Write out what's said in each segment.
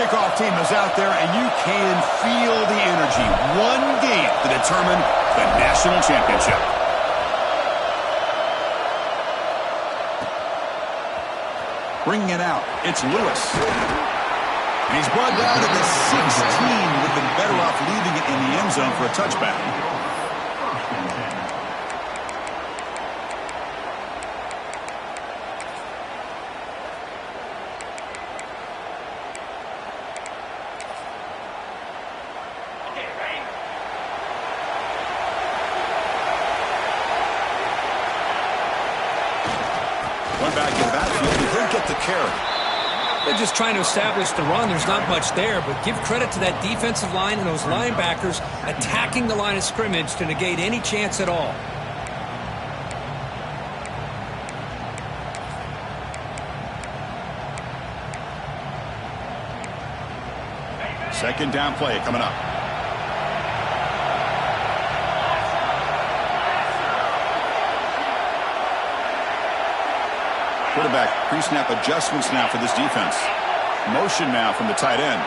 kickoff team is out there, and you can feel the energy. One game to determine the national championship. Bringing it out, it's Lewis. And he's brought down to the 16. Would have been better off leaving it in the end zone for a touchback. Back in the backfield, he didn't get the carry. They're just trying to establish the run. There's not much there, but give credit to that defensive line and those linebackers attacking the line of scrimmage to negate any chance at all. Second down play coming up. Quarterback pre-snap adjustments now for this defense. Motion now from the tight end.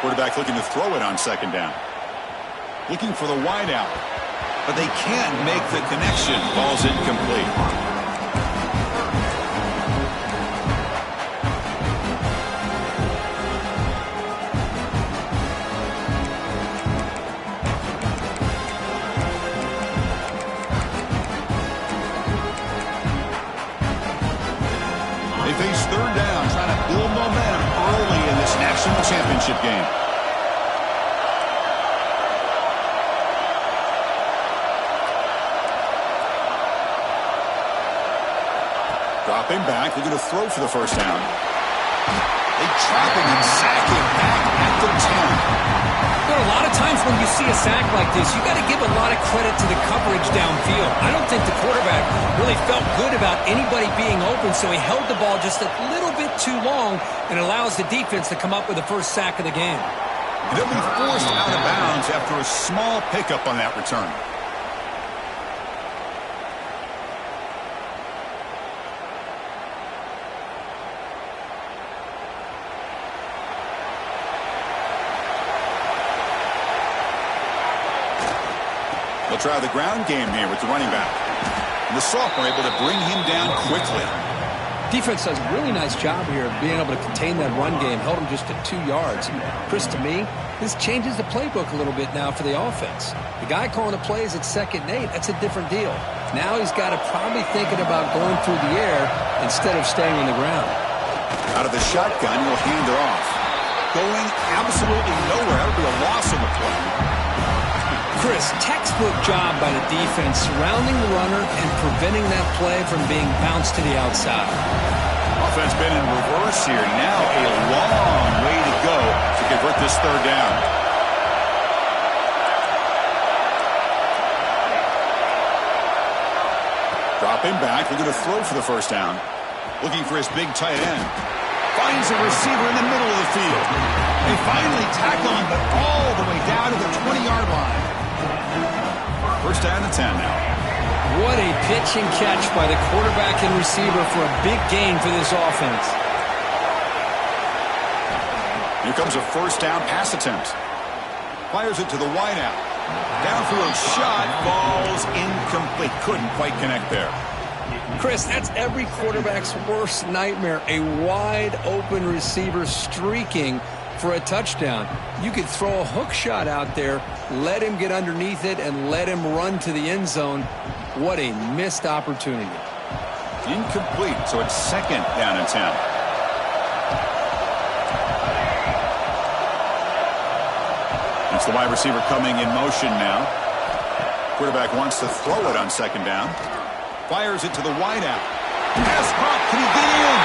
Quarterback looking to throw it on second down. Looking for the wide out. But they can't make the connection. Ball's incomplete. Third down, trying to build momentum early in this national championship game. Dropping back, looking to throw for the first down. They trap him and sack him back at the 10. There are a lot of times when you see a sack like this, you got to give a lot of credit to the coverage downfield. I don't think the quarterback really felt good about anybody being open, so he held the ball just a little bit too long and allows the defense to come up with the first sack of the game. They'll be forced out of bounds after a small pickup on that return. They'll try the ground game here with the running back. And the sophomore able to bring him down quickly. Defense does a really nice job here of being able to contain that run game. Held him just at 2 yards. Chris, to me, this changes the playbook a little bit now for the offense. The guy calling the plays at 2nd and 8, that's a different deal. Now he's got to probably thinking about going through the air instead of staying on the ground. Out of the shotgun, he'll hand it off. Going absolutely nowhere. That would be a loss on the play. Chris, textbook job by the defense surrounding the runner and preventing that play from being bounced to the outside. Offense been in reverse here. Now a long way to go to convert this third down. Dropping back, looking to throw for the first down. Looking for his big tight end. Finds a receiver in the middle of the field. They finally tackle him, but all the way down to the 20-yard line. First down and 10 now. What a pitch and catch by the quarterback and receiver for a big gain for this offense. Here comes a first down pass attempt. Fires it to the wideout. Downfield shot, falls incomplete. Couldn't quite connect there. Chris, that's every quarterback's worst nightmare. A wide open receiver streaking for a touchdown. You could throw a hook shot out there, let him get underneath it, and let him run to the end zone. What a missed opportunity. Incomplete, so it's second down and 10. It's the wide receiver coming in motion now. Quarterback wants to throw it on second down. Fires it to the wideout. Pass caught. Can he get in?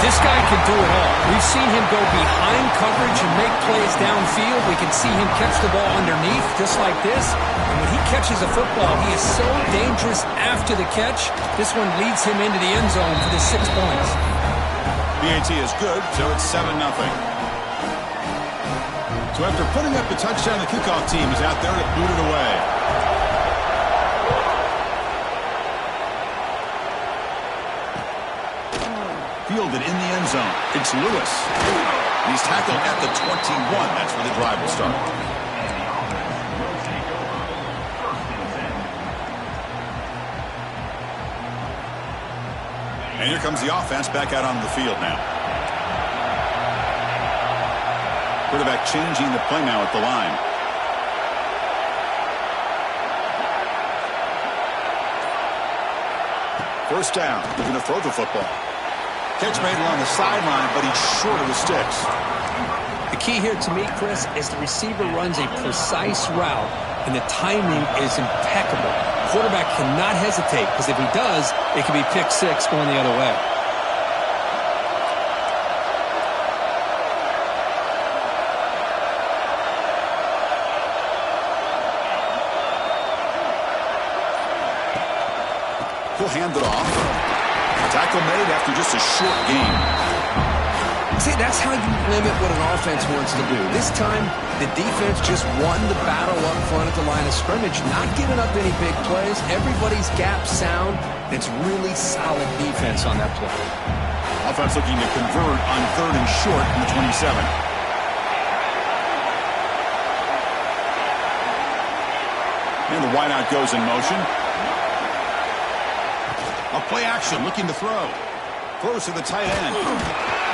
This guy can do it all. We've seen him go behind coverage and make plays downfield. We can see him catch the ball underneath just like this. And when he catches a football, he is so dangerous after the catch. This one leads him into the end zone for the 6 points. BAT is good, so it's 7-0. So after putting up the touchdown, the kickoff team is out there to boot it away. fielded in the end zone. It's Lewis. He's tackled at the 21. That's where the drive will start. And here comes the offense back out on the field now. Quarterback changing the play now at the line. First down. They're going to throw the football. Catch made along the sideline, but he's short of the sticks. The key here to me, Chris, is the receiver runs a precise route, and the timing is impeccable. Quarterback cannot hesitate, because if he does, it could be pick six going the other way. He'll hand it off. Tackle made after just a short gain. See, that's how you limit what an offense wants to do. This time, the defense just won the battle up front at the line of scrimmage, not giving up any big plays. Everybody's gap sound. It's really solid defense on that play. Offense looking to convert on 3rd and short from the 27. And the wideout goes in motion. A play action, looking to throw. Throws to the tight end.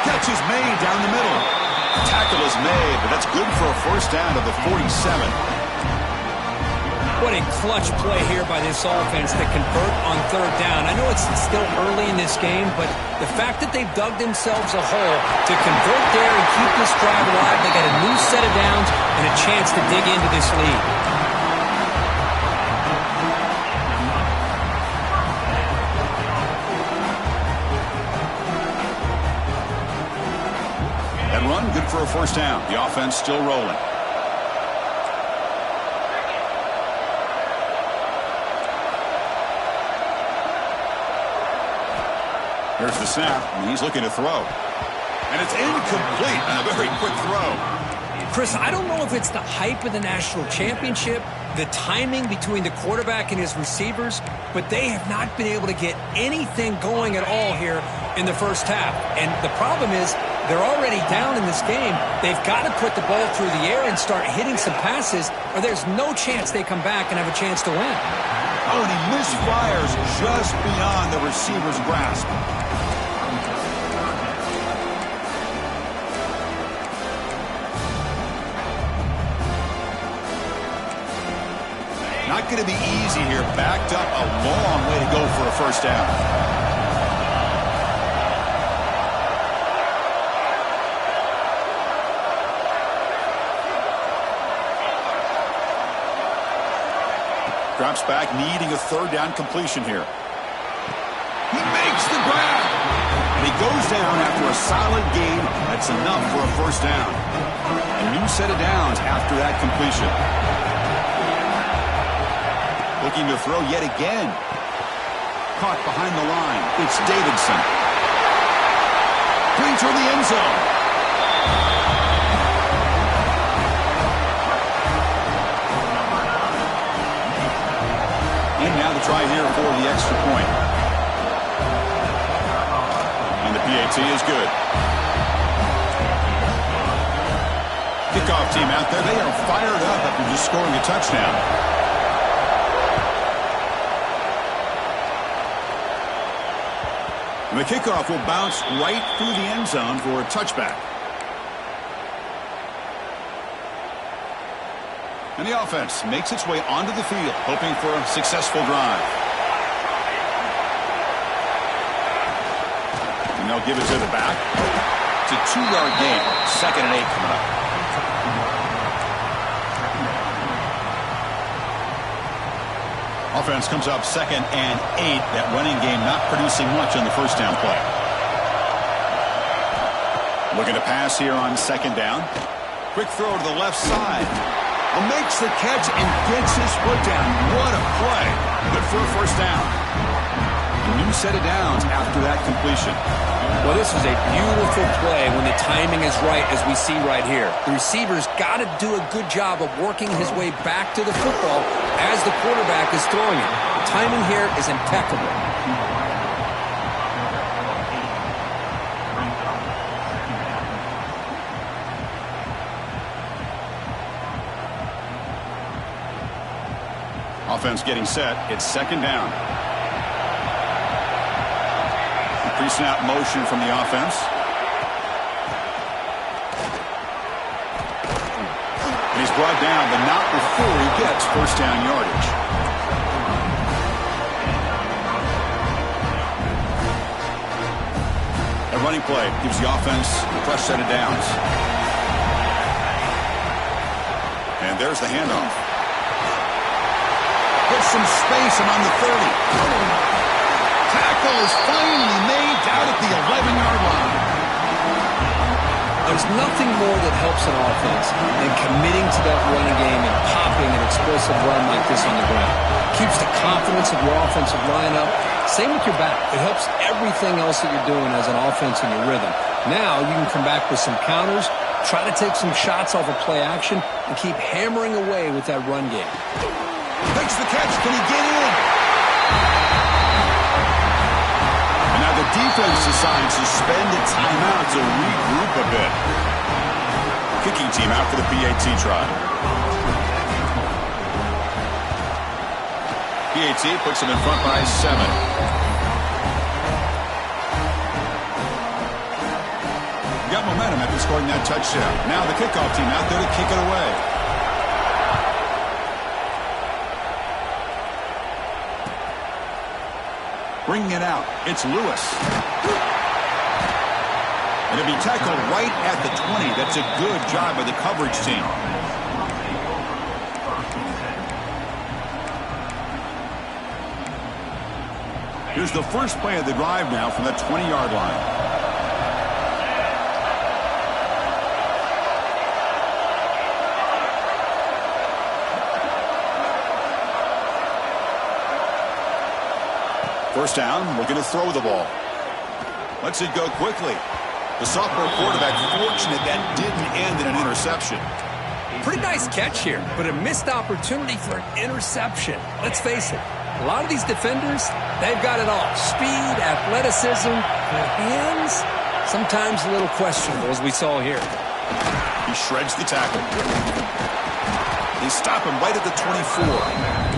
Catch is made down the middle. Tackle is made, but that's good for a first down to the 47. What a clutch play here by this offense to convert on 3rd down. I know it's still early in this game, but the fact that they've dug themselves a hole to convert there and keep this drive alive, they got a new set of downs and a chance to dig into this lead. Run, good for a first down. The offense still rolling. Here's the snap, and he's looking to throw. And it's incomplete on a very quick throw. Chris, I don't know if it's the hype of the national championship, the timing between the quarterback and his receivers, but they have not been able to get anything going at all here in the first half. And the problem is, they're already down in this game. They've got to put the ball through the air and start hitting some passes, or there's no chance they come back and have a chance to win. Oh, and he misfires just beyond the receiver's grasp. Not going to be easy here. Backed up a long way to go for a first down. Drops back, needing a 3rd down completion here. He makes the grab. And he goes down after a solid gain. That's enough for a first down. A new set of downs after that completion. Looking to throw yet again. Caught behind the line. It's Davidson. Clean toward the end zone. And now the try here for the extra point. And the PAT is good. Kickoff team out there. They are fired up after just scoring a touchdown. And the kickoff will bounce right through the end zone for a touchback. And the offense makes its way onto the field, hoping for a successful drive. And they'll give it to the back. It's a 2-yard gain. 2nd and 8 coming up. Offense comes up 2nd and 8. That running game not producing much on the first down play. Looking to pass here on 2nd down. Quick throw to the left side. Makes the catch and gets his foot down. What a play. Good for a first down. A new set of downs after that completion. Well, this is a beautiful play when the timing is right, as we see right here. The receiver's got to do a good job of working his way back to the football as the quarterback is throwing it. The timing here is impeccable. Offense getting set. It's second down. Pre-snap motion from the offense. And he's brought down, but not before he gets first down yardage. A running play gives the offense a fresh set of downs. And there's the handoff. Gets some space among the 30. Tackle is finally made down at the 11-yard line. There's nothing more that helps an offense than committing to that running game and popping an explosive run like this on the ground. Keeps the confidence of your offensive line up. Same with your back. It helps everything else that you're doing as an offense in your rhythm. Now you can come back with some counters, try to take some shots off of play action, and keep hammering away with that run game. Makes the catch. Can he get in? And now the defense decides to spend a timeout to regroup a bit. Kicking team out for the PAT try. PAT puts him in front by 7. Got momentum after scoring that touchdown. Now the kickoff team out there to kick it away. Bringing it out, it's Lewis. And it'll be tackled right at the 20. That's a good job by the coverage team. Here's the first play of the drive now from the 20-yard line. First down, looking to throw the ball. Lets it go quickly. The sophomore quarterback fortunate that didn't end in an interception. Pretty nice catch here, but a missed opportunity for an interception. Let's face it, a lot of these defenders, they've got it all. Speed, athleticism, their hands, sometimes a little questionable, as we saw here. He shreds the tackle. They stop him right at the 24.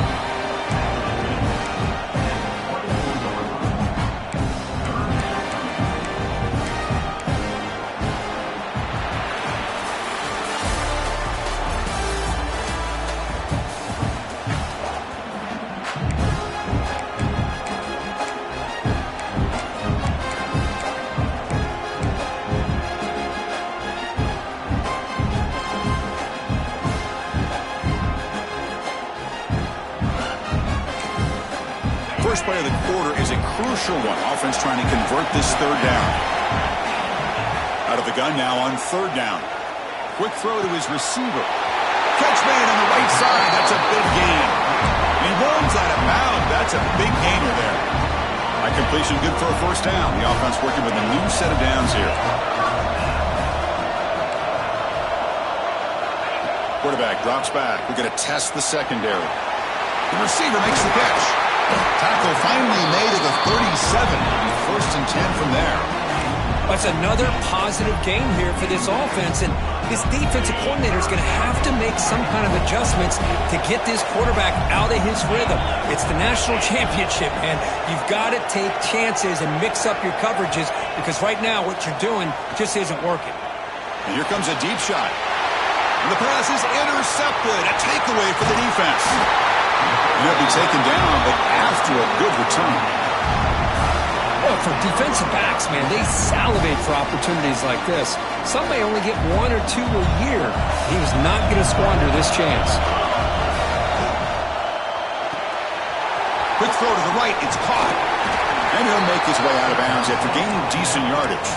First play of the quarter is a crucial one. Offense trying to convert this third down. Out of the gun now on third down. Quick throw to his receiver. Catch made on the right side. That's a big gain. He runs out of bounds. That's a big gainer there. That completion good for a first down. The offense working with a new set of downs here. Quarterback drops back. We're going to test the secondary. The receiver makes the catch. Tackle finally made at the 37. First and 10 from there. That's another positive game here for this offense, and this defensive coordinator is going to have to make some kind of adjustments to get this quarterback out of his rhythm. It's the national championship, man. You've got to take chances and mix up your coverages, because right now what you're doing just isn't working. And here comes a deep shot. And the pass is intercepted. A takeaway for the defense. He'll be taken down, but after a good return. Well, for defensive backs, man, they salivate for opportunities like this. Some may only get 1 or 2 a year. He was not going to squander this chance. Quick throw to the right. It's caught. And he'll make his way out of bounds after gaining decent yardage.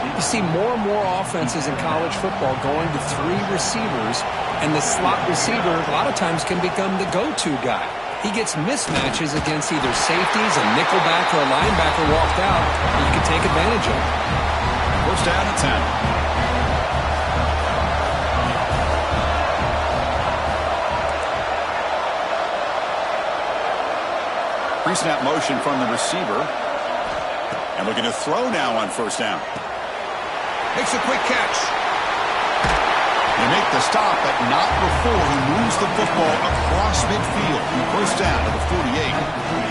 You see more and more offenses in college football going to 3 receivers, and the slot receiver a lot of times can become the go-to guy. He gets mismatches against either safeties, a nickelback, or a linebacker walked out, and you can take advantage of it. First down and 10. Pre-snap motion from the receiver. And looking to throw now on first down. Makes a quick catch. They make the stop, but not before he moves the football across midfield. First down to the 48.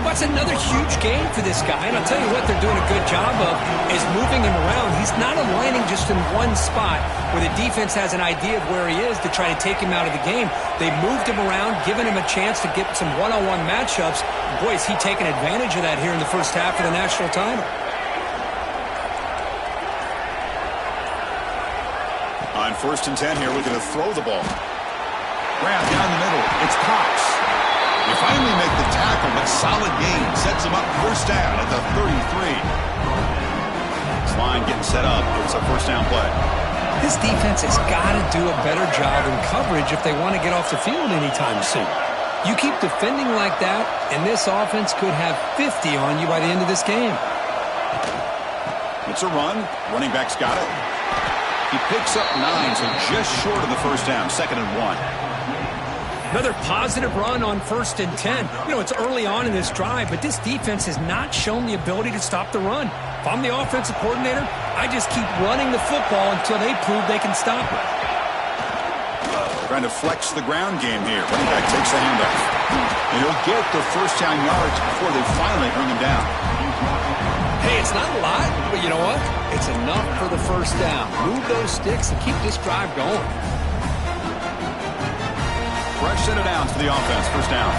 That's another huge game for this guy, and I'll tell you what they're doing a good job of is moving him around. He's not aligning just in one spot where the defense has an idea of where he is to try to take him out of the game. They moved him around, giving him a chance to get some one-on-one matchups. Boy, is he taking advantage of that here in the first half of the national title. On 1st and 10 here, we're going to throw the ball. Grab down the middle. It's Cox. They finally make the tackle, but solid gain. Sets him up first down at the 33. This line getting set up. It's a first down play. This defense has got to do a better job in coverage if they want to get off the field anytime soon. You keep defending like that, and this offense could have 50 on you by the end of this game. It's a run. Running back's got it. He picks up 9, so just short of the first down. 2nd and 1. Another positive run on 1st and 10. You know, it's early on in this drive, but this defense has not shown the ability to stop the run. If I'm the offensive coordinator, I just keep running the football until they prove they can stop it. Trying to flex the ground game here. Running back takes the handoff. And he'll get the first down yards before they finally bring him down. Hey, it's not a lot, but you know what? It's enough for the first down. Move those sticks and keep this drive going. Fresh set of downs for the offense. First down.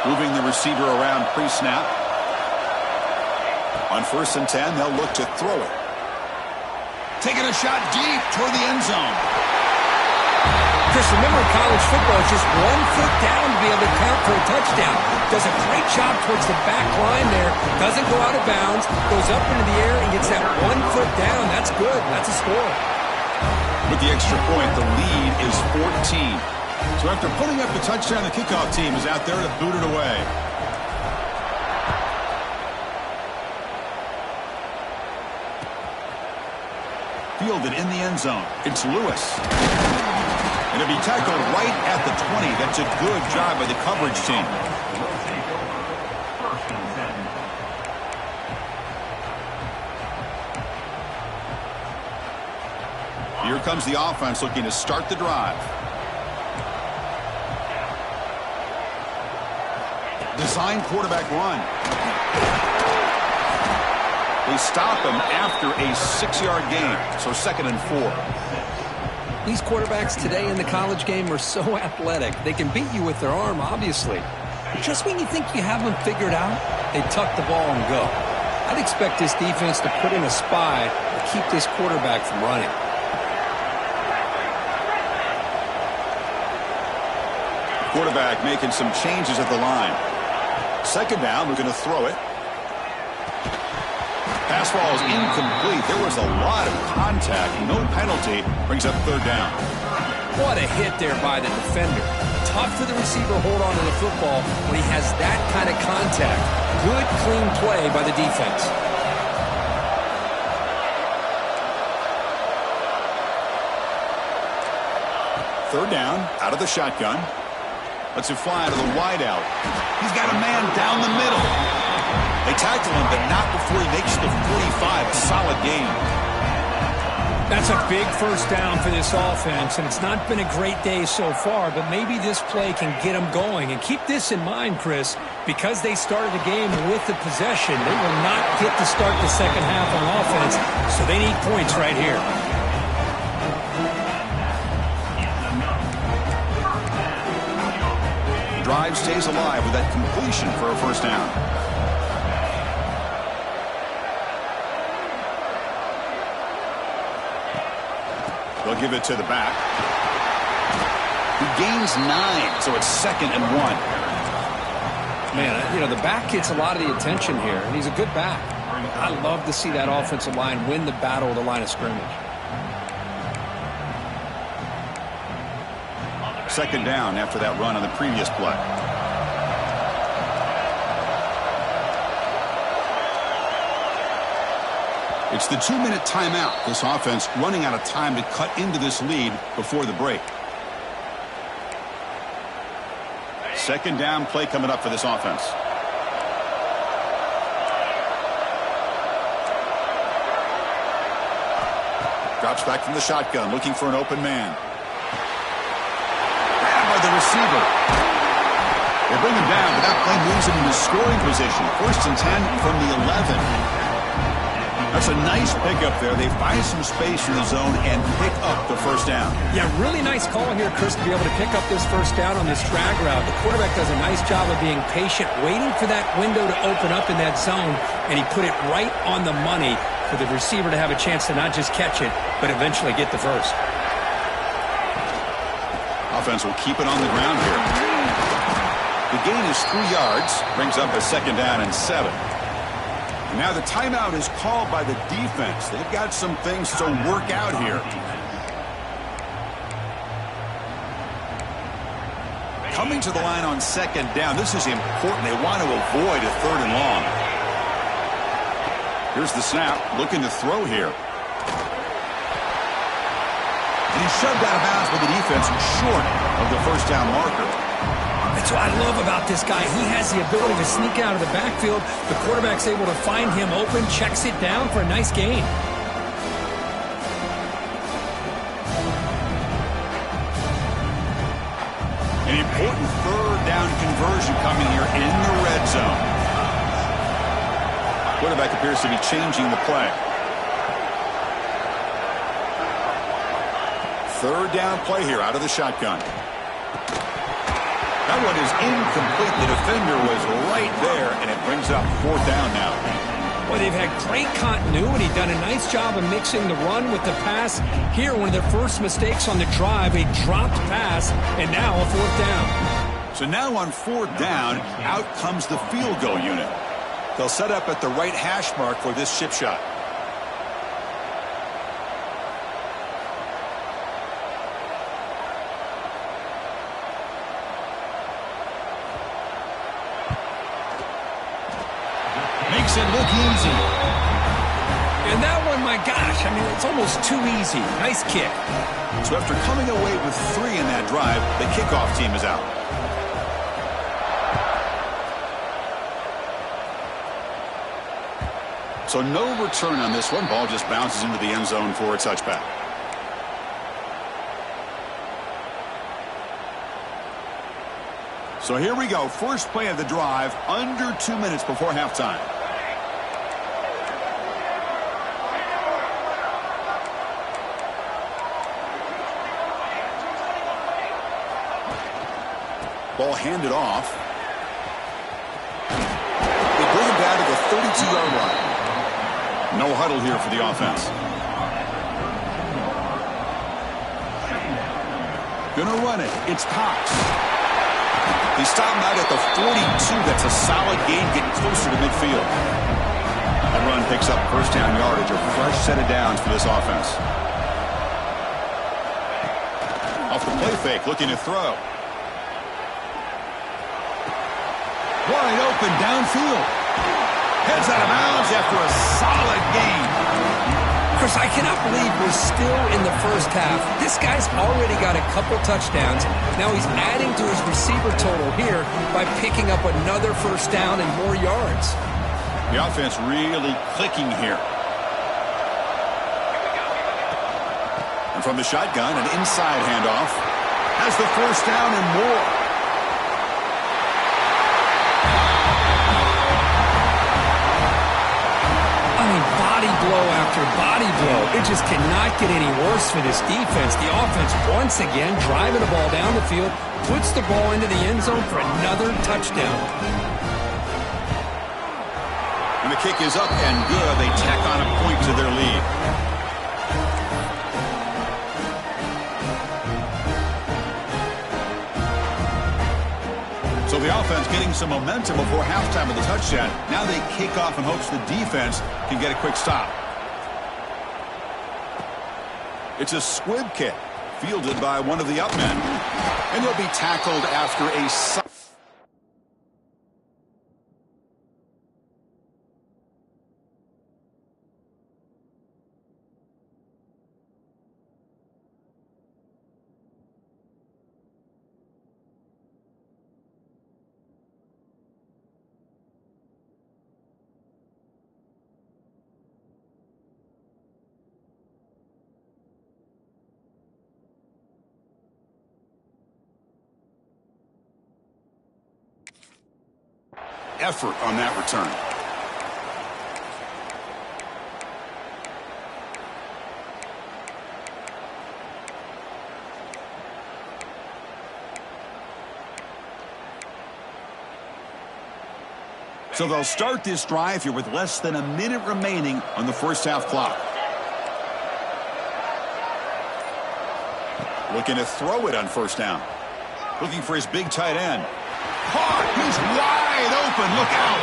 Moving the receiver around pre-snap. On 1st and 10, they'll look to throw it. Taking a shot deep toward the end zone. Chris, remember in college football, it's just 1 foot down to be able to count for a touchdown. Does a great job towards the back line there. Doesn't go out of bounds. Goes up into the air and gets that 1 foot down. That's good. That's a score. With the extra point, the lead is 14. So after putting up the touchdown, the kickoff team is out there to boot it away. Fielded in the end zone. It's Lewis. And it'll be tackled right at the 20. That's a good job by the coverage team. Here comes the offense looking to start the drive. Design quarterback run. They stop him after a 6-yard gain. So 2nd and 4. These quarterbacks today in the college game are so athletic. They can beat you with their arm, obviously. Just when you think you have them figured out, they tuck the ball and go. I'd expect this defense to put in a spy to keep this quarterback from running. Quarterback making some changes at the line. 2nd down, we're going to throw it. Pass ball is incomplete. There was a lot of contact. No penalty. Brings up 3rd down. What a hit there by the defender. Tough for the receiver to hold on to the football when he has that kind of contact. Good, clean play by the defense. Third down, out of the shotgun. Lets it fly to the wideout. He's got a man down the middle. They tackle him, but not before he makes the 45. A solid gain. That's a big first down for this offense, and it's not been a great day so far, but maybe this play can get them going. And keep this in mind, Chris, because they started the game with the possession, they will not get to start the second half on offense, so they need points right here. Drive stays alive with that completion for a first down. They'll give it to the back. He gains 9, so it's 2nd and 1. Man, you know, the back gets a lot of the attention here, and he's a good back. I love to see that offensive line win the battle at the line of scrimmage. 2nd down after that run on the previous play. It's the 2-minute timeout. This offense running out of time to cut into this lead before the break. Second down play coming up for this offense. Drops back from the shotgun, looking for an open man. Grabbed by the receiver. They bring him down, but that play moves him into scoring position. 1st and 10 from the 11. That's a nice pickup there. They find some space in the zone and pick up the first down. Yeah, really nice call here, Chris, to be able to pick up this first down on this drag route. The quarterback does a nice job of being patient, waiting for that window to open up in that zone, and he put it right on the money for the receiver to have a chance to not just catch it, but eventually get the first. Offense will keep it on the ground here. The gain is 3 yards, brings up a 2nd down and 7. And now the timeout is called by the defense. They've got some things to work out here. Coming to the line on 2nd down, this is important. They want to avoid a 3rd and long. Here's the snap, looking to throw here. And he's shoved out of bounds by the defense short of the first down marker. That's what I love about this guy. He has the ability to sneak out of the backfield. The quarterback's able to find him open, checks it down for a nice gain. An important 3rd down conversion coming here in the red zone. Quarterback appears to be changing the play. 3rd down play here out of the shotgun. That one is incomplete. The defender was right there, and it brings up 4th down now. Well, they've had great continuity, done a nice job of mixing the run with the pass. Here, one of their first mistakes on the drive, a dropped pass, and now a 4th down. So now on 4th down, out comes the field goal unit. They'll set up at the right hash mark for this chip shot. Makes it look easy. And that one, my gosh, I mean, it's almost too easy. Nice kick. So after coming away with 3 in that drive, the kickoff team is out. So no return on this one. Ball just bounces into the end zone for a touchback. So here we go. First play of the drive, under 2 minutes before halftime. Ball handed off. They bring him down to the 32-yard line. No huddle here for the offense. Gonna run it. It's Cox. He stopped him out at the 42. That's a solid gain, getting closer to midfield. That run picks up first down yardage, a fresh set of downs for this offense. Off the play fake, looking to throw. Wide open downfield. Heads out of bounds after a solid gain. Chris, I cannot believe we're still in the first half. This guy's already got a couple touchdowns. Now he's adding to his receiver total here by picking up another first down and more yards. The offense really clicking here. And from the shotgun, an inside handoff. Has the first down and more. Body blow after body blow. It just cannot get any worse for this defense. The offense once again driving the ball down the field, puts the ball into the end zone for another touchdown. And the kick is up and good. They tack on a point to their lead. So the offense getting some momentum before halftime of the touchdown. Now they kick off in hopes the defense can get a quick stop. It's a squib kick fielded by one of the up men. And he'll be tackled after a... effort on that return. So they'll start this drive here with less than a minute remaining on the first half clock. Looking to throw it on first down. Looking for his big tight end. Caught! He's wide open. Look out!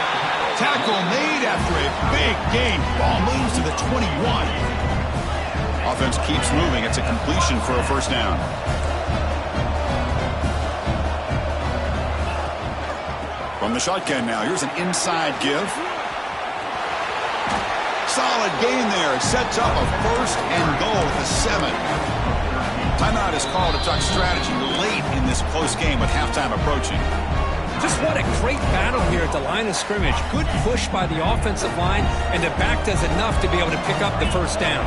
Tackle made after a big gain. Ball moves to the 21. Offense keeps moving. It's a completion for a first down. From the shotgun now, here's an inside give. Solid gain there. It sets up a first and goal at the 7. Timeout is called to talk strategy late in this close game with halftime approaching. Just what a great battle here at the line of scrimmage. Good push by the offensive line, and the back does enough to be able to pick up the first down.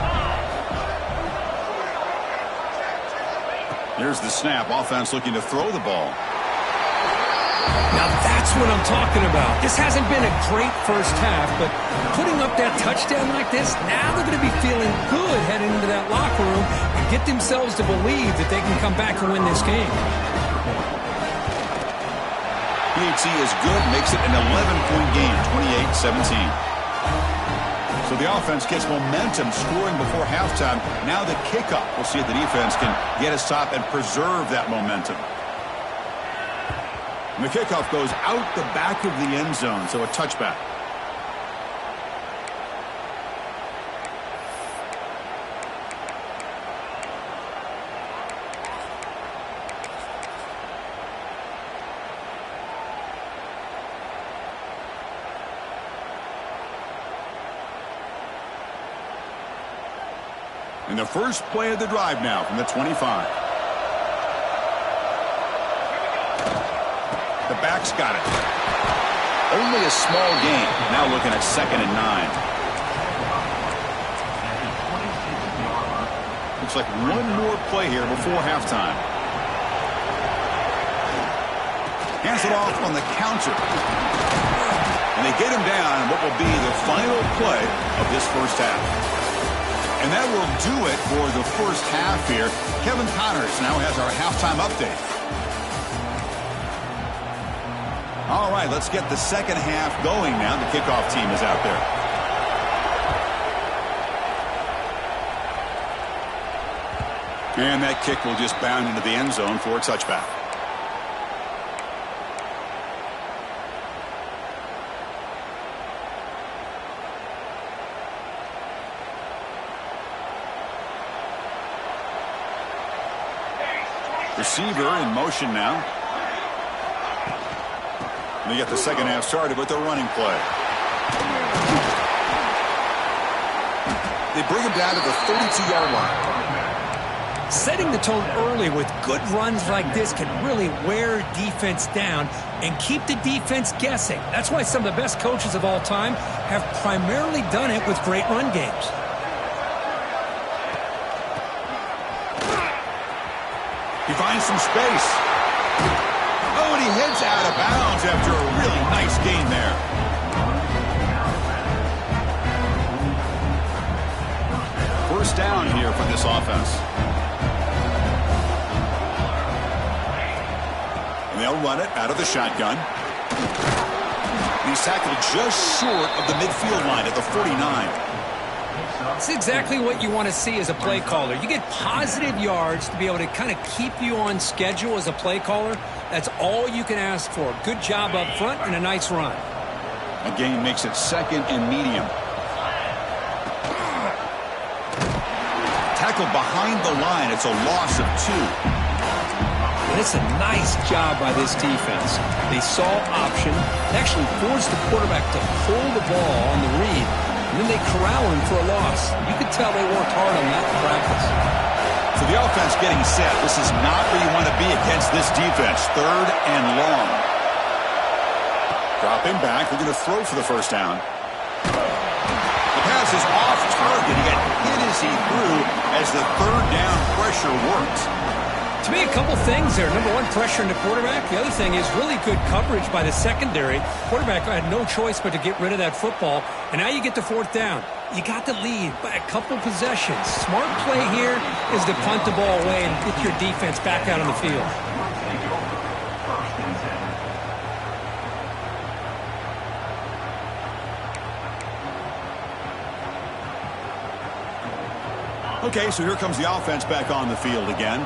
Here's the snap. Offense looking to throw the ball. Now that's what I'm talking about. This hasn't been a great first half, but putting up that touchdown like this, now they're going to be feeling good heading into that locker room and get themselves to believe that they can come back and win this game. PHC is good, makes it an 11-point game, 28-17. So the offense gets momentum scoring before halftime. Now the kickoff. We'll see if the defense can get a stop and preserve that momentum. And the kickoff goes out the back of the end zone, so a touchback. And the first play of the drive now from the 25. The back's got it. Only a small gain. Now looking at 2nd and 9. Looks like one more play here before halftime. Hands it off on the counter. And they get him down in what will be the final play of this first half. And that will do it for the first half here. Kevin Connors now has our halftime update. All right, let's get the second half going now. The kickoff team is out there. And that kick will just bound into the end zone for a touchback. Receiver in motion now. They get the second half started with the running play. They bring him down to the 32-yard line. Setting the tone early with good runs like this can really wear defense down and keep the defense guessing. That's why some of the best coaches of all time have primarily done it with great run games. He finds some space. Oh, and he heads out of bounds after a really nice gain there. First down here for this offense. And they'll run it out of the shotgun. He's tackled just short of the midfield line at the 49. It's exactly what you want to see as a play caller. You get positive yards to be able to kind of keep you on schedule as a play caller. That's all you can ask for. Good job up front and a nice run. A gain makes it 2nd and medium. Tackle behind the line. It's a loss of 2. And it's a nice job by this defense. They saw option, actually forced the quarterback to pull the ball on the read, and then they corral him for a loss. You could tell they worked hard on that in practice. So the offense getting set. This is not where you want to be against this defense. 3rd and long. Dropping back. We're going to throw for the first down. The pass is off target. He got hit as he threw as the 3rd down pressure worked. To me, a couple things there. Number one, pressure in the quarterback. The other thing is really good coverage by the secondary. Quarterback had no choice but to get rid of that football. And now you get to fourth down. You got the lead by a couple possessions. Smart play here is to punt the ball away and get your defense back out on the field. Okay, so here comes the offense back on the field again.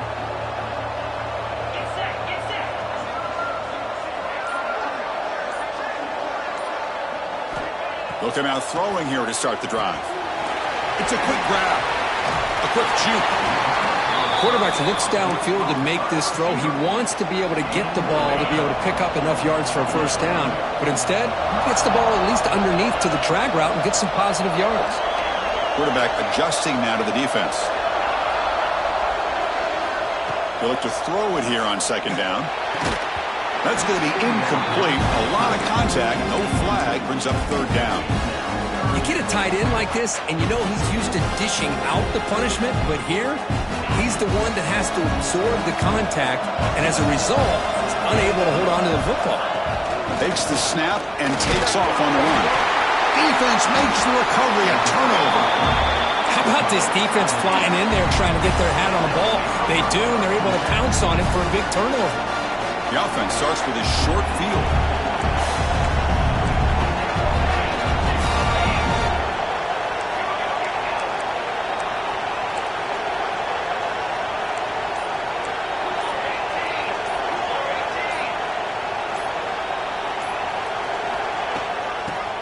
They'll come out throwing here to start the drive. It's a quick grab. A quick juke. Quarterback looks downfield to make this throw. He wants to be able to get the ball to be able to pick up enough yards for a first down. But instead, he gets the ball at least underneath to the drag route and gets some positive yards. Quarterback adjusting now to the defense. He'll look to throw it here on second down. That's going to be incomplete. A lot of contact. No flag. Brings up third down. You get a tight end like this, and you know he's used to dishing out the punishment. But here, he's the one that has to absorb the contact. And as a result, he's unable to hold on to the football. Takes the snap and takes off on the run. Defense makes the recovery. A turnover. How about this defense flying in there trying to get their hat on the ball? They do, and they're able to pounce on it for a big turnover. The offense starts with a short field.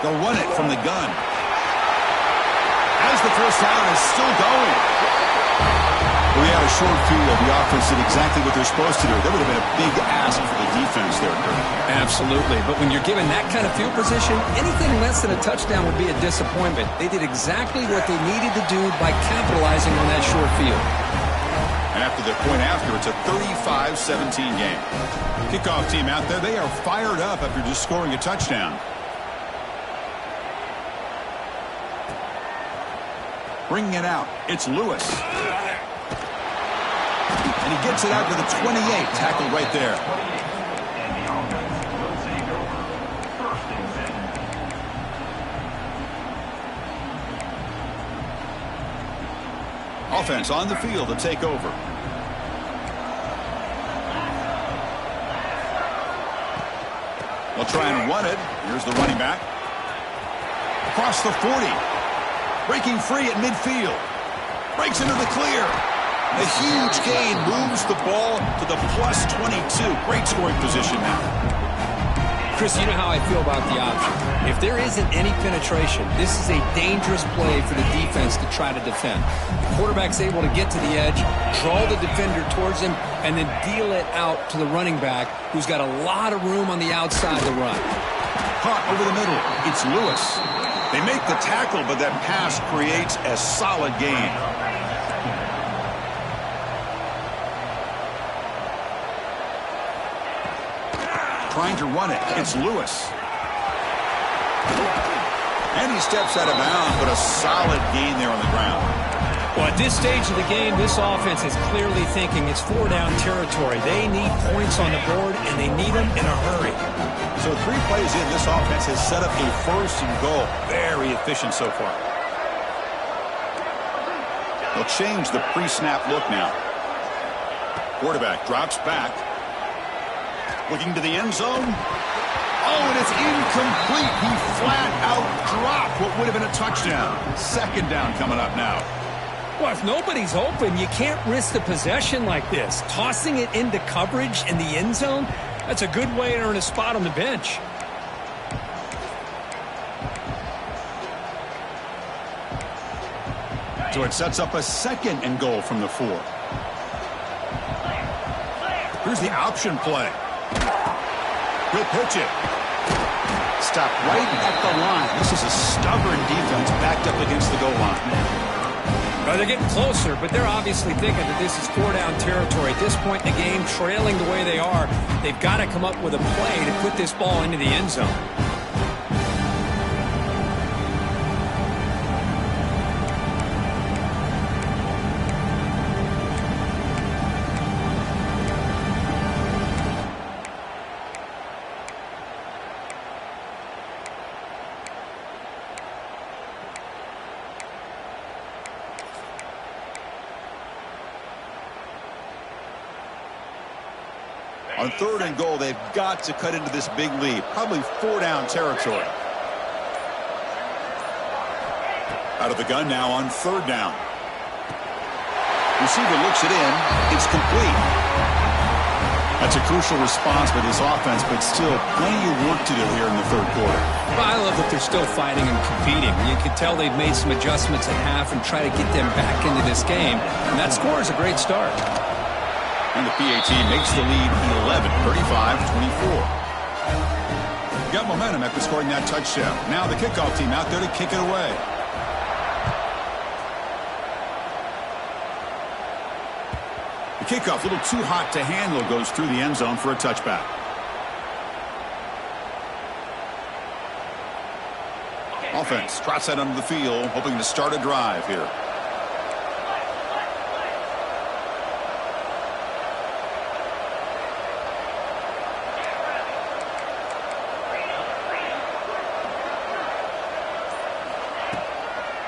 They'll run it from the gun. As the first down is still going. We had a short field. The offense did exactly what they're supposed to do. That would have been a big ask for the defense there, Kurt. Absolutely. But when you're given that kind of field position, anything less than a touchdown would be a disappointment. They did exactly what they needed to do by capitalizing on that short field. And after the point after, it's a 35-17 game. Kickoff team out there, they are fired up after just scoring a touchdown. Bringing it out, it's Lewis. And he gets it out to the 28, tackled right there. Offense on the field to take over. They'll try and run it. Here's the running back. Across the 40. Breaking free at midfield. Breaks into the clear. A huge gain moves the ball to the plus 22. Great scoring position now. Chris, you know how I feel about the option. If there isn't any penetration, this is a dangerous play for the defense to try to defend. The quarterback's able to get to the edge, draw the defender towards him, and then deal it out to the running back, who's got a lot of room on the outside to run. Caught over the middle. It's Lewis. They make the tackle, but that pass creates a solid gain. Trying to run it. It's Lewis. And he steps out of bounds, but a solid gain there on the ground. Well, at this stage of the game, this offense is clearly thinking it's four-down territory. They need points on the board, and they need them in a hurry. So 3 plays in, this offense has set up a first and goal. Very efficient so far. They'll change the pre-snap look now. Quarterback drops back. Looking to the end zone. Oh, and it's incomplete. He flat out dropped what would have been a touchdown. Second down coming up now. Well, if nobody's open, you can't risk the possession like this. Tossing it into coverage in the end zone, that's a good way to earn a spot on the bench. So it sets up a second and goal from the 4. Here's the option play. He'll pitch it. Stop right at the line. This is a stubborn defense backed up against the goal line. Well, they're getting closer, but they're obviously thinking that this is four-down territory. At this point in the game, trailing the way they are, they've got to come up with a play to put this ball into the end zone. On 3rd and goal, they've got to cut into this big lead. Probably 4-down territory. Out of the gun now on 3rd down. Receiver looks it in. It's complete. That's a crucial response by this offense, but still plenty of work to do here in the 3rd quarter. Well, I love that they're still fighting and competing. You can tell they've made some adjustments at half and try to get them back into this game. And that score is a great start. And the PAT makes the lead 11, 35-24. Got momentum after scoring that touchdown. Now the kickoff team out there to kick it away. The kickoff, a little too hot to handle, goes through the end zone for a touchback. Offense trots that under the field, hoping to start a drive here.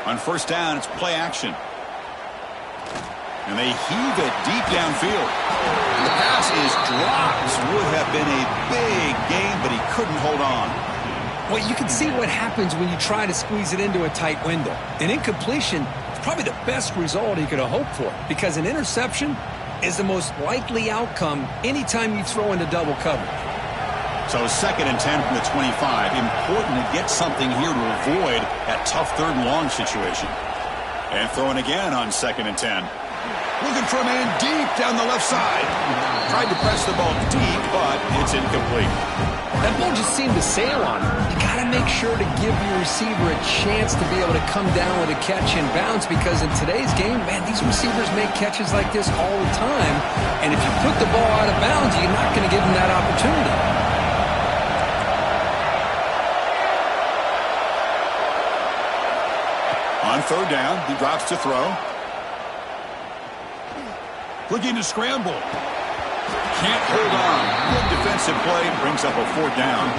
On 1st down, it's play action. And they heave it deep downfield. The pass is dropped. Would have been a big gain, but he couldn't hold on. Well, you can see what happens when you try to squeeze it into a tight window. An incompletion is probably the best result he could have hoped for, because an interception is the most likely outcome anytime you throw into double coverage. So 2nd and 10 from the 25. Important to get something here to avoid that tough 3rd and long situation. And throwing again on 2nd and 10. Looking for a man deep down the left side. Tried to press the ball deep, but it's incomplete. That ball just seemed to sail on him. You got to make sure to give your receiver a chance to be able to come down with a catch and bounce, because in today's game, man, these receivers make catches like this all the time. And if you put the ball out of bounds, you're not going to give them that opportunity. On 3rd down, he drops to throw. Looking to scramble. Can't hold on. Good defensive play. Brings up a 4th down.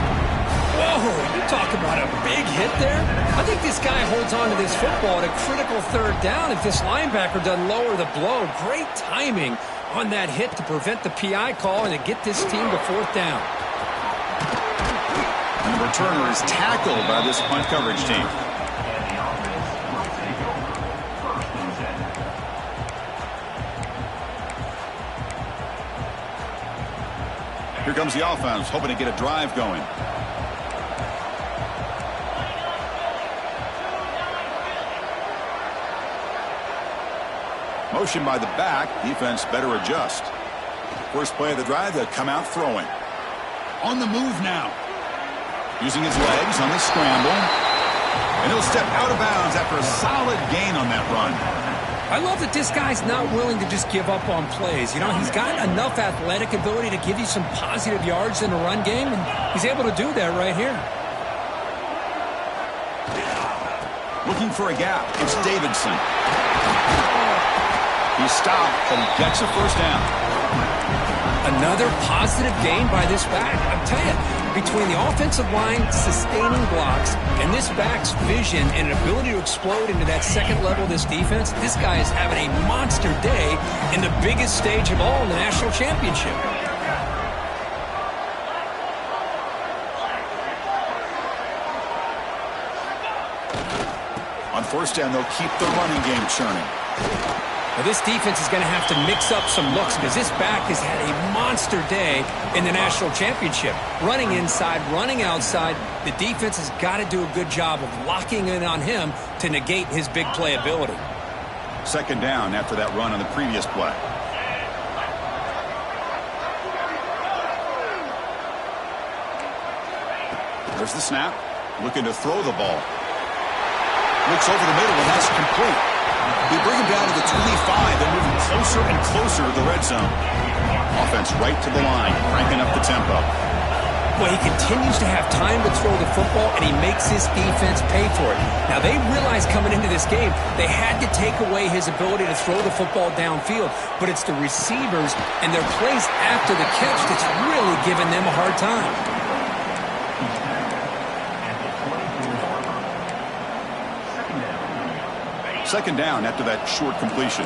Whoa, you talk about a big hit there. I think this guy holds on to this football at a critical 3rd down if this linebacker doesn't lower the blow. Great timing on that hit to prevent the PI call and to get this team to 4th down. And the returner is tackled by this punt coverage team. Here comes the offense, hoping to get a drive going. Motion by the back. Defense better adjust. First play of the drive, they'll come out throwing. On the move now. Using his legs on the scramble. And he'll step out of bounds after a solid gain on that run. I love that this guy's not willing to just give up on plays. You know, he's got enough athletic ability to give you some positive yards in the run game, and he's able to do that right here. Looking for a gap. It's Davidson. He's stopped, but he gets a 1st down. Another positive gain by this back. I'm telling you, between the offensive line sustaining blocks and this back's vision and an ability to explode into that 2nd level of this defense, this guy is having a monster day in the biggest stage of all in the national championship. On 1st down, they'll keep the running game churning. Well, this defense is going to have to mix up some looks, because this back has had a monster day in the national championship. Running inside, running outside. The defense has got to do a good job of locking in on him to negate his big play ability. 2nd down after that run on the previous play. There's the snap. Looking to throw the ball. Looks over the middle, and that's complete. They bring him down to the 25. They're moving closer and closer to the red zone. Offense right to the line, cranking up the tempo. Well, he continues to have time to throw the football, and he makes his defense pay for it. Now, they realized coming into this game they had to take away his ability to throw the football downfield, but it's the receivers and their plays after the catch that's really giving them a hard time. 2nd down after that short completion.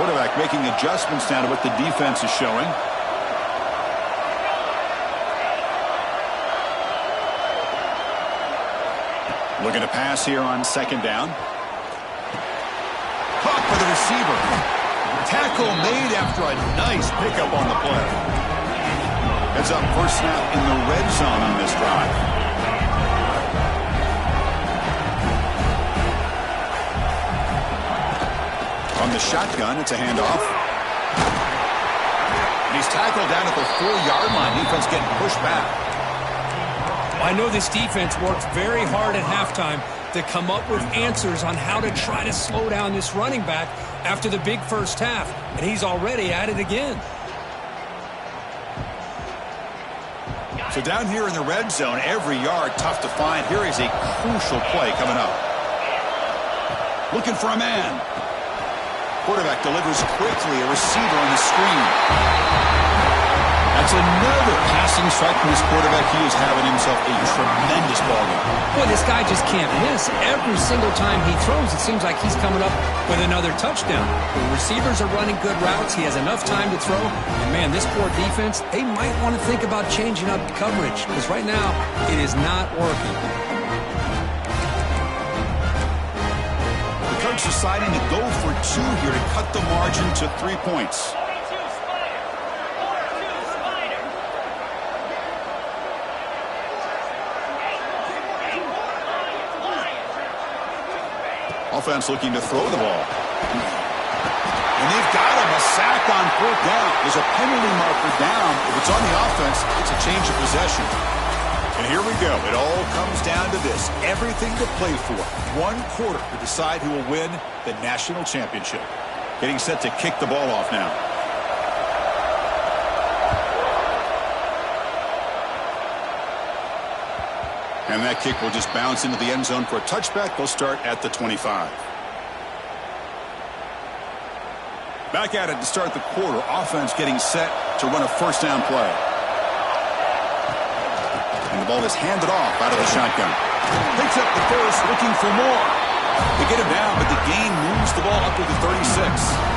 Quarterback making adjustments now to what the defense is showing. Looking to pass here on second down. Caught by the receiver. Tackle made after a nice pickup on the play. Heads up, first snap in the red zone on this drive. On the shotgun, it's a handoff. And he's tackled down at the 4-yard line. Defense getting pushed back. I know this defense worked very hard at halftime to come up with answers on how to try to slow down this running back after the big first half, and he's already at it again. So down here in the red zone, every yard tough to find. Here is a crucial play coming up. Looking for a man. Quarterback delivers quickly, a receiver on the screen. That's another passing strike from this quarterback. He is having himself a tremendous ball game. Boy, this guy just can't miss. Every single time he throws, it seems like he's coming up with another touchdown. The receivers are running good routes. He has enough time to throw. And, man, this poor defense, they might want to think about changing up coverage because right now it is not working. The coach deciding to go for 2 here to cut the margin to 3 points. Offense looking to throw the ball. And they've got him, a sack on 4th down. There's a penalty marker down. If it's on the offense, it's a change of possession. And here we go. It all comes down to this. Everything to play for. 1 quarter to decide who will win the national championship. Getting set to kick the ball off now. And that kick will just bounce into the end zone for a touchback. They'll start at the 25. Back at it to start the quarter. Offense getting set to run a first down play. And the ball is handed off out of the shotgun. Picks up the first, looking for more. They get him down, but the gain moves the ball up to the 36.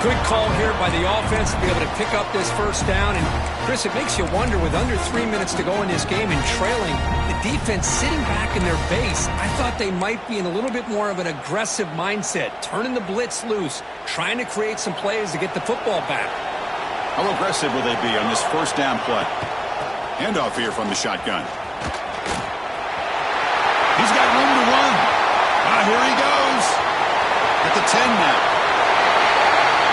Good call here by the offense to be able to pick up this first down. And, Chris, it makes you wonder, with under 3 minutes to go in this game and trailing, the defense sitting back in their base, I thought they might be in a little bit more of an aggressive mindset, turning the blitz loose, trying to create some plays to get the football back. How aggressive will they be on this first down play? Handoff here from the shotgun. He's got room to run. Here he goes. At the 10 now.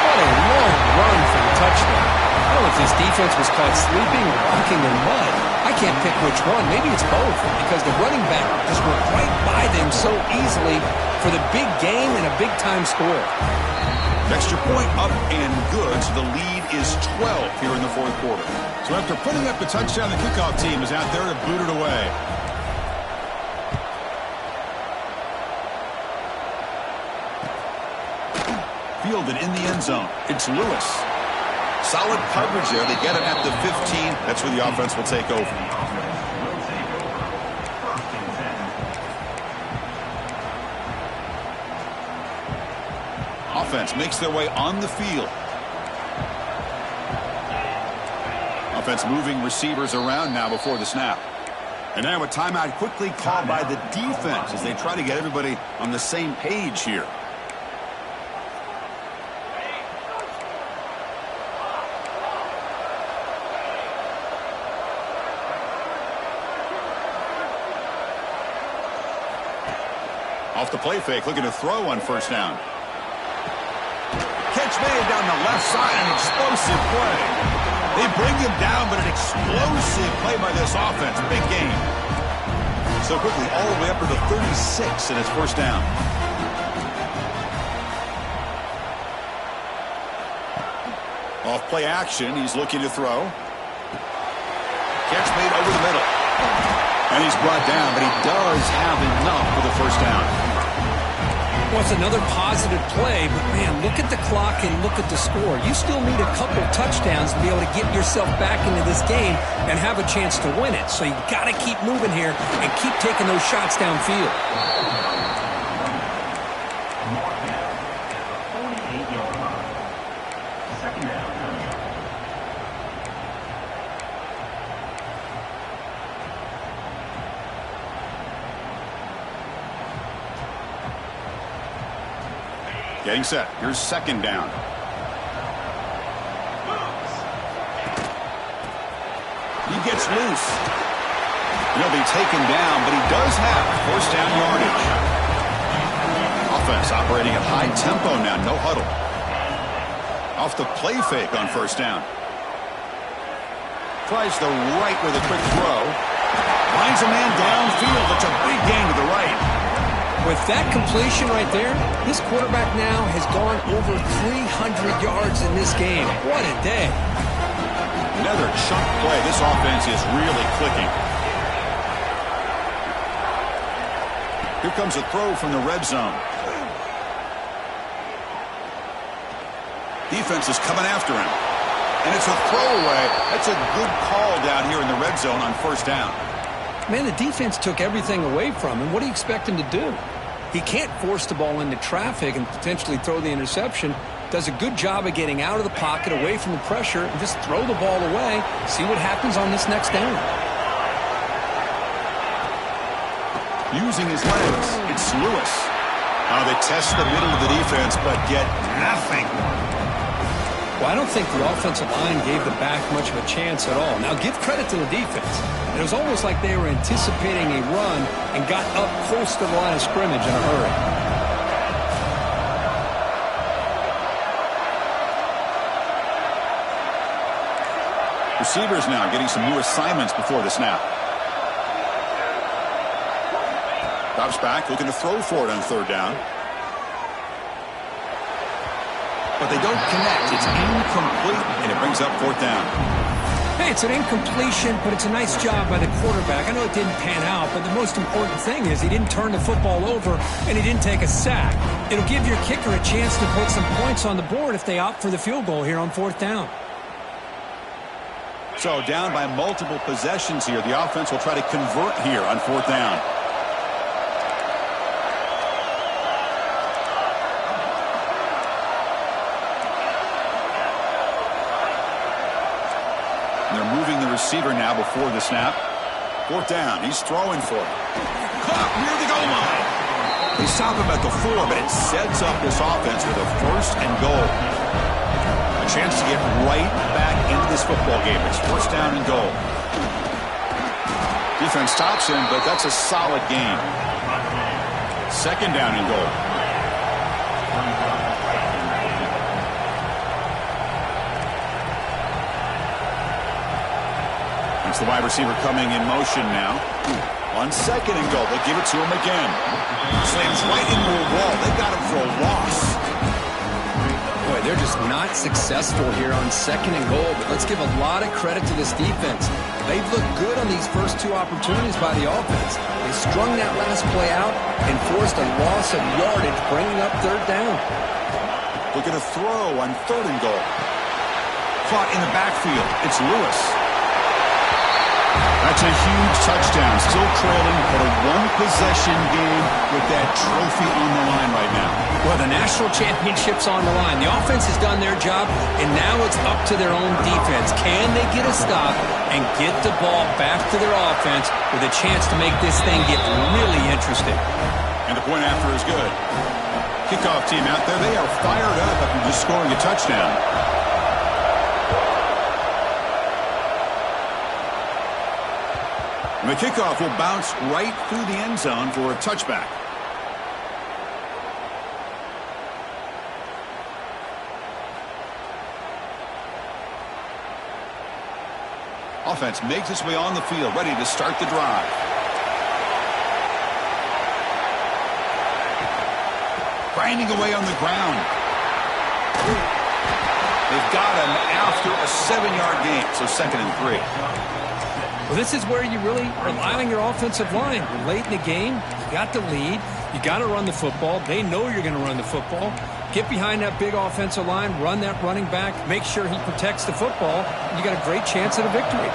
What a long run for the touchdown. I don't know if this defense was caught sleeping or walking in mud. I can't pick which one. Maybe it's both, because the running back just went right by them so easily for the big gain and a big-time score. Extra point up and good, so the lead is 12 here in the 4th quarter. So after putting up the touchdown, the kickoff team is out there to boot it away. Fielded in the end zone. It's Lewis. Solid coverage there. They get him at the 15. That's where the offense will take over. Offense makes their way on the field. Offense moving receivers around now before the snap. And now a timeout quickly called by the defense as they try to get everybody on the same page here. Off the play fake, looking to throw on first down. Catch made down the left side, an explosive play. They bring him down, but an explosive play by this offense. Big game. So quickly, all the way up to the 36, and it's first down. Off play action, he's looking to throw. Catch made over the middle. And he's brought down, but he does have enough for the first down. Well, it's another positive play, but, man, look at the clock and look at the score. You still need a couple touchdowns to be able to get yourself back into this game and have a chance to win it. So you got to keep moving here and keep taking those shots downfield. Getting set. Here's second down. He gets loose. He'll be taken down, but he does have first down yardage. Offense operating at high tempo now. No huddle. Off the play fake on first down. Tries the right with a quick throw. Finds a man downfield. It's a big gain to the right. With that completion right there, this quarterback now has gone over 300 yards in this game. What a day. Another chunk play. This offense is really clicking. Here comes a throw from the red zone. Defense is coming after him. And it's a throwaway. That's a good call down here in the red zone on first down. Man, the defense took everything away from him. What do you expect him to do? He can't force the ball into traffic and potentially throw the interception. Does a good job of getting out of the pocket, away from the pressure, and just throw the ball away. See what happens on this next down. Using his legs, it's Lewis. They test the middle of the defense, but get nothing. Well, I don't think the offensive line gave the back much of a chance at all. Now, give credit to the defense. It was almost like they were anticipating a run and got up close to the line of scrimmage in a hurry. Receivers now getting some new assignments before the snap. Drops back, looking to throw for it on third down. But they don't connect. It's incomplete, and it brings up fourth down. Hey, it's an incompletion, but it's a nice job by the quarterback. I know it didn't pan out, but the most important thing is he didn't turn the football over, and he didn't take a sack. It'll give your kicker a chance to put some points on the board if they opt for the field goal here on fourth down. So down by multiple possessions here. The offense will try to convert here on fourth down. And they're moving the receiver now before the snap. Fourth down. He's throwing for it. Caught near the goal line. They stop him at the 4, but it sets up this offense with a first and goal. A chance to get right back into this football game. It's first down and goal. Defense stops him, but that's a solid game. Second down and goal. It's the wide receiver coming in motion now. On second and goal, they'll give it to him again. Slams right into a wall. They got him for a loss. Boy, they're just not successful here on second and goal, but let's give a lot of credit to this defense. They've looked good on these first two opportunities by the offense. They strung that last play out and forced a loss of yardage, bringing up third down. Look at a throw on third and goal. Caught in the backfield. It's Lewis. That's a huge touchdown. Still trailing, but a one-possession game with that trophy on the line right now. Well, the national championship's on the line. The offense has done their job, and now it's up to their own defense. Can they get a stop and get the ball back to their offense with a chance to make this thing get really interesting? And the point after is good. Kickoff team out there, they are fired up after just scoring a touchdown. And the kickoff will bounce right through the end zone for a touchback. Offense makes its way on the field, ready to start the drive. Grinding away on the ground. They've got him after a 7-yard gain, so second and 3. Well, this is where you really rely on your offensive line. You're late in the game. You got the lead. You got to run the football. They know you're going to run the football. Get behind that big offensive line. Run that running back. Make sure he protects the football. You got a great chance at a victory.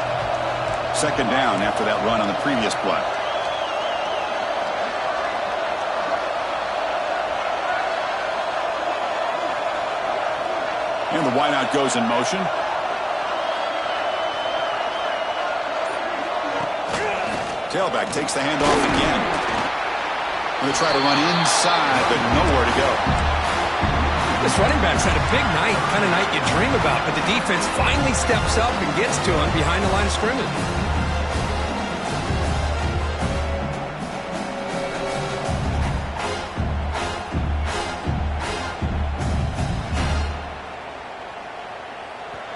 Second down after that run on the previous play. And the wideout goes in motion. Tailback takes the handoff again. Going to try to run inside, but nowhere to go. This running back's had a big night, kind of night you dream about, but the defense finally steps up and gets to him behind the line of scrimmage.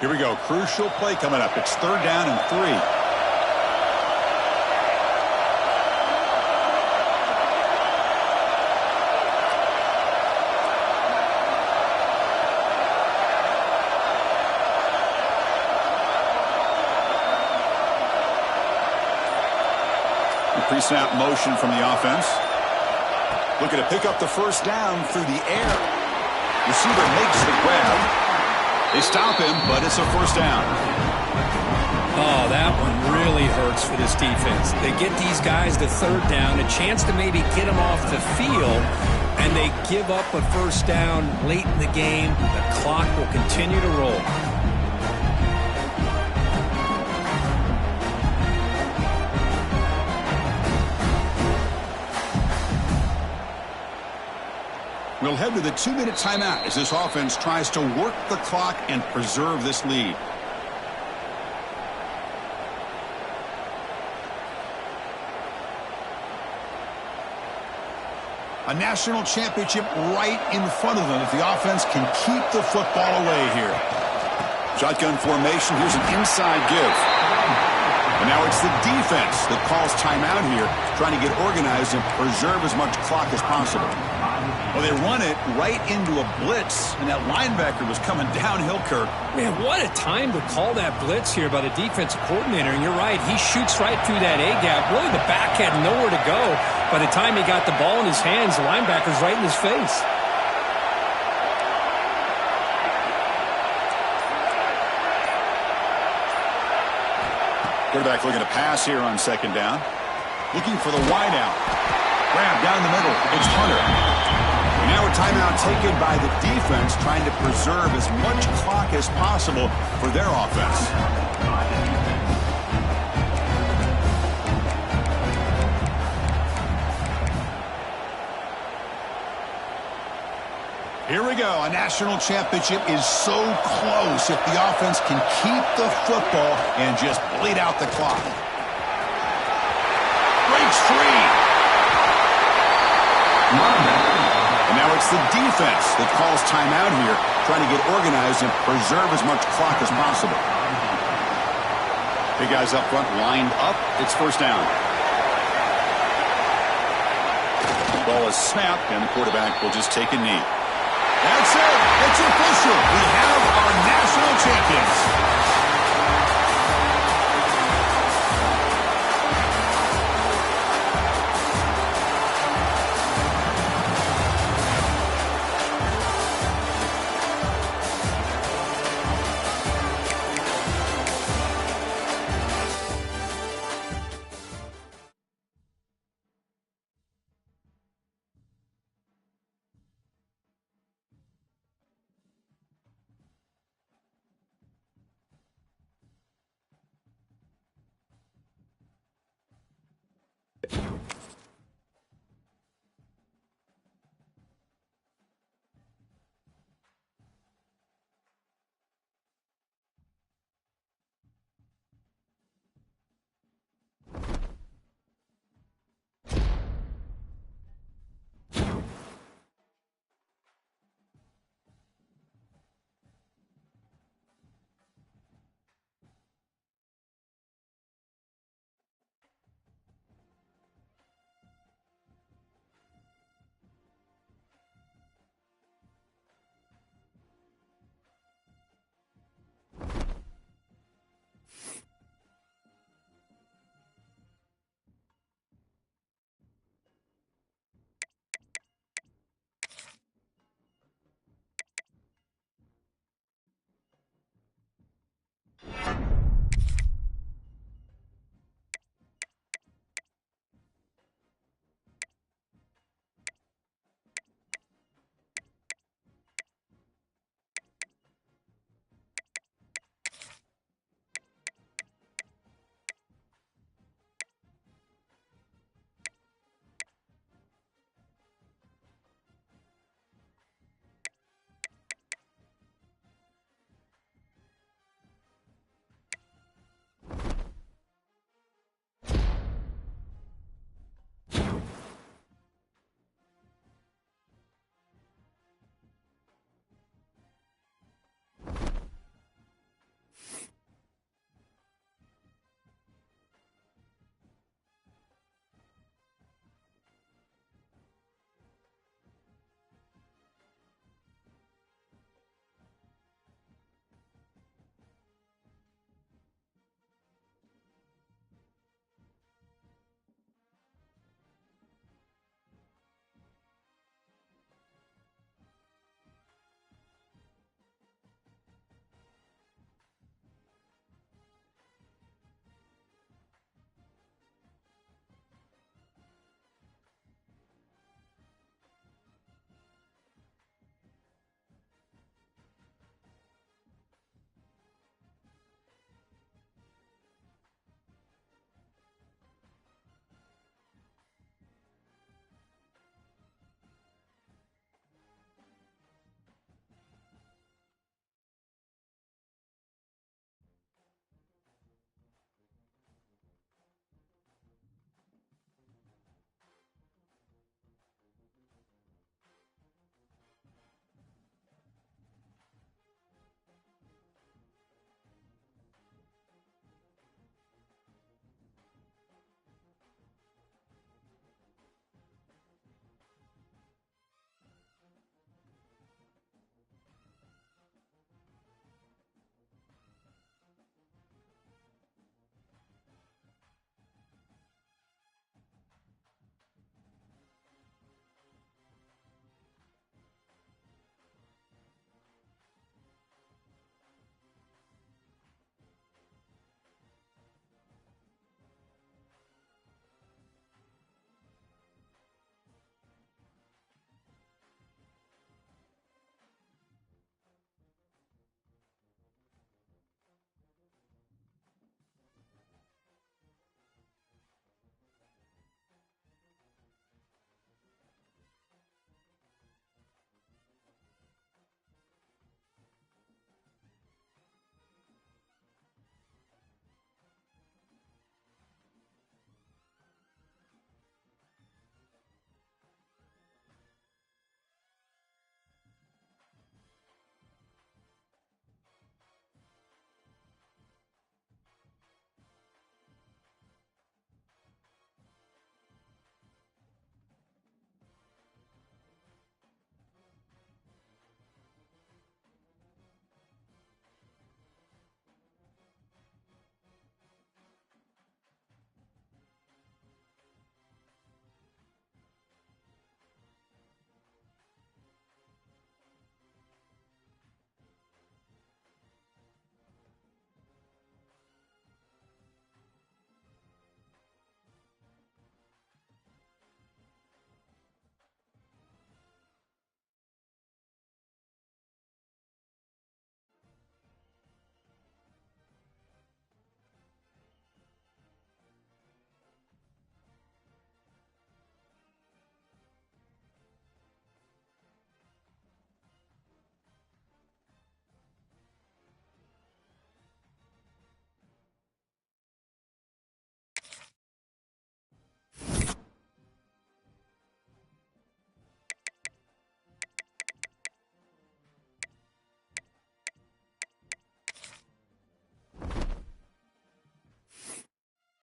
Here we go. Crucial play coming up. It's 3rd down and 3. Pre-snap motion from the offense. Looking to pick up the first down through the air. Receiver makes the grab. They stop him, but it's a first down. Oh, that one really hurts for this defense. They get these guys to 3rd down, a chance to maybe get them off the field, and they give up a first down late in the game. The clock will continue to roll. We'll head to the 2-minute timeout as this offense tries to work the clock and preserve this lead. A national championship right in front of them if the offense can keep the football away here. Shotgun formation. Here's an inside give. And now it's the defense that calls timeout here, trying to get organized and preserve as much clock as possible. Well, they run it right into a blitz, and that linebacker was coming downhill, Kirk. Man, what a time to call that blitz here by the defensive coordinator. And you're right, he shoots right through that A-gap. Really, the back had nowhere to go. By the time he got the ball in his hands, the linebacker's right in his face. Quarterback looking to pass here on 2nd down. Looking for the wide out. Grab down the middle. It's Hunter. Now a timeout taken by the defense, trying to preserve as much clock as possible for their offense. Here we go. A national championship is so close if the offense can keep the football and just bleed out the clock. Breaks free. And now it's the defense that calls timeout here, trying to get organized and preserve as much clock as possible. Big guys up front lined up. It's 1st down. Ball is snapped, and the quarterback will just take a knee. That's it. It's official. We have our national champions.